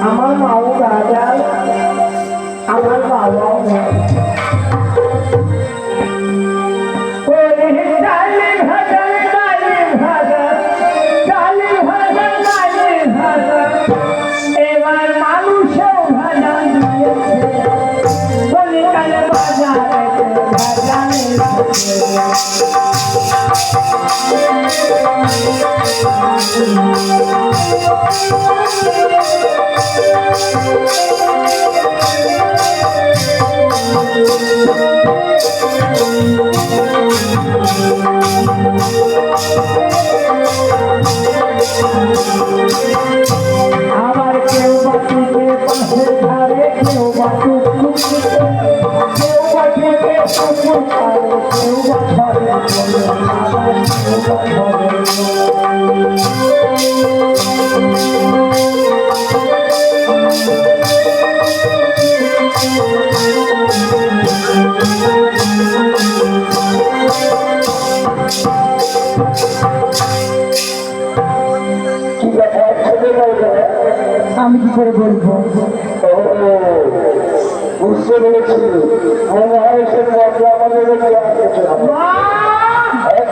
আমার মাও রাজা, আমার বাবাও এবার মানুষও ভাজা কলিকালে বাজারে আবার কেউ বাটুকে পাশে ধারে, কেউ বাটুক কেউ বাটুকে পুকুর পারে, কেউ বাছরে আবার কেউ বাছরে আমি কি করে বলবো? বুঝতে পেরেছি, মনে হয় সে আমাদের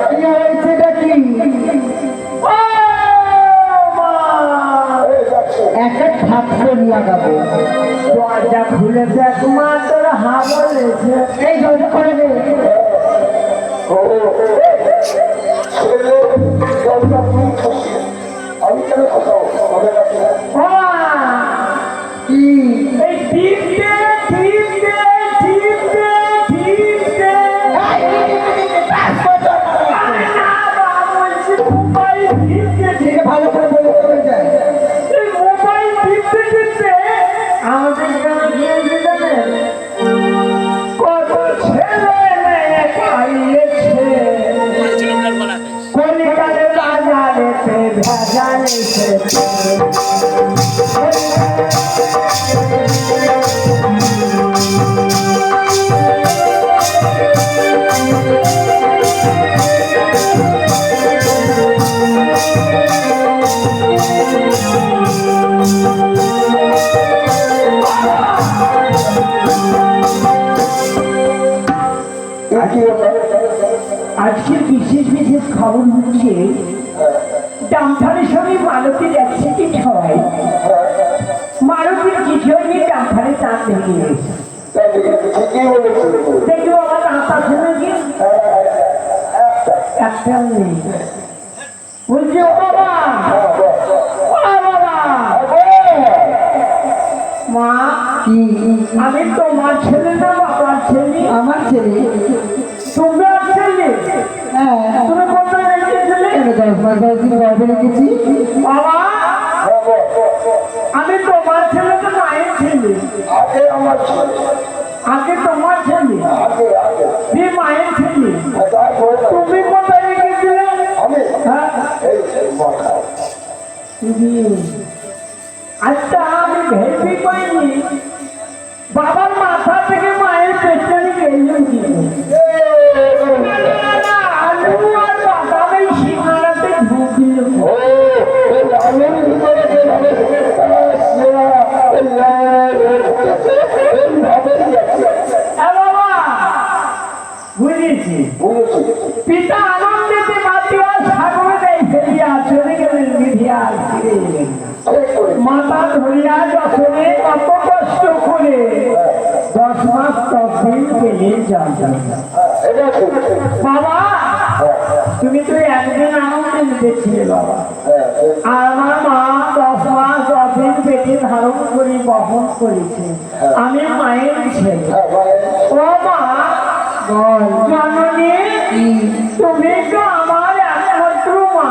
কি হয়েছে কি একটা থাপ্পড় লাগাবো। দরজা খুলে দেখ মা, তোর হা বলেছে এই দরজা করে দে। আমি কেন কথা ভালো করে বলে যায় মোবাইল টিপতে টিপতে আমাদের কত ছেলে মেয়ে পাইয়েছে, কলিকালে বাজারেতে ভেজালেছে। আজকে বিশেষ বিশেষ খবর হচ্ছে ডাম্পারের সঙ্গে মালতীর অ্যাক্সিডেন্ট হওয়ায় মালতীর কিছু হয়নি, ডাম্পারে চাপ ভেঙে গেছে। দেখি আমার দাঁত আছে নাকি? একটাও নেই। বলছি ও বাবা, মা আমি তোমার ছেলে না বাবার ছেলে? আমার ছেলে। তুমি আর ছেলে? হ্যাঁ। তুমি কোথায় রেখেছিলে? রেখেছি। বাবা আমি তোমার ছেলে তো মায়ের ছেলে। আগে আমার ছেলে। আগে তোমার ছেলে? আগে মায়ের ছেলে। তুমি কোথায় রেখেছিলে? আমি। হ্যাঁ। আচ্ছা আমি ভেবে পাইনি বাবার মাথা থেকে মায়ের পেছনে গেলেন কি? আলু আর বাদামের সিঙ্গারাতে ঢুকল। বাবা বুঝেছি, পিতা আনন্দেতে মাতিয়া সাগরে দেয় ফেরিয়া চলে গেলেন বিধিয়া ফিরে এলেন। মাতা ধরিয়া যশনে কত কষ্ট করে 10 মাস তখন পেলে যান। বাবা তুমি তো একদিন আনন্দে নিতেছিলে বাবা, আর আমার মা 10 মাস 10 দিন পেটে ধারণ করে বহন করেছে। আমি মায়ের ছেলে। ও মা জননী, তুমি তো আমার একমাত্র মা।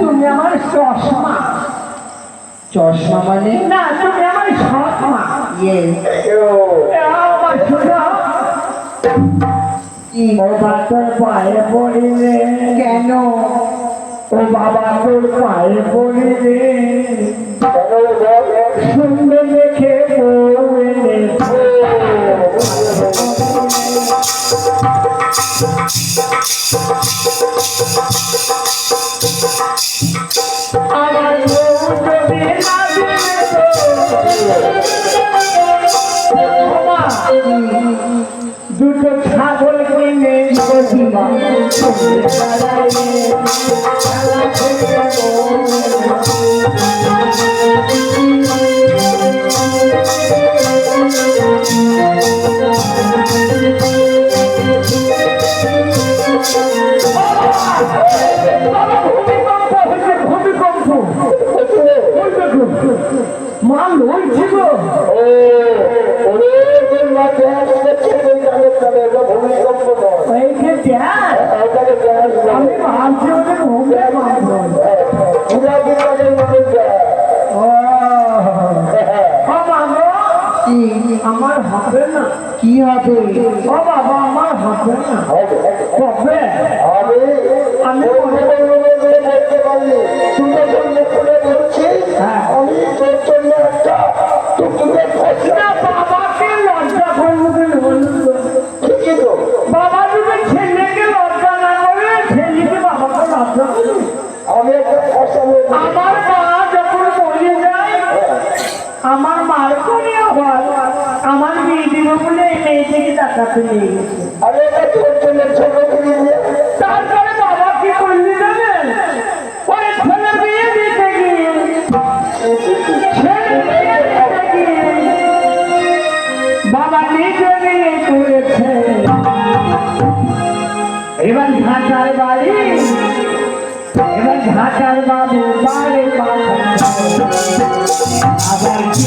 তুমি আমার চশমা। চশমা মানে? না, তুমি আমার সৎ মা। ও বাবার পায়ে পড়িলে কেন? ও বাবা তোর পায়ে পড়িলে সুন্দর দেখে বউ এনে আমার বউ যদি না দিলে ওমা, দুটো ছাগল কিনে দিবা মা লইছি গো আমি ভাবছি ওদের ঘুমে আমার হবে না। কি হবে? ও বাবা আমার হবে না। কবে আমি বলতে পারলি তুমি বাবাকে লজ্জা করবো বাবা যদি ছেলেকে লজ্জা না করে ছেলেকে বাবাকে লজ্জা করবে। আমার মা যখন বলে যায় আমার মার করে আবার আমার মেয়ে দিব বলে এই মেয়েটিকে টাকাতে নিয়ে গেছে। তারপরে বাবা কি করলি জানেন? ওই ছেলে বিয়ে দিতে গিয়ে বাবা নিজে বিয়ে করেছে। এবার ঢাকার বাড়ি, এবার ঢাকার বাবু বাড়ি আবার কি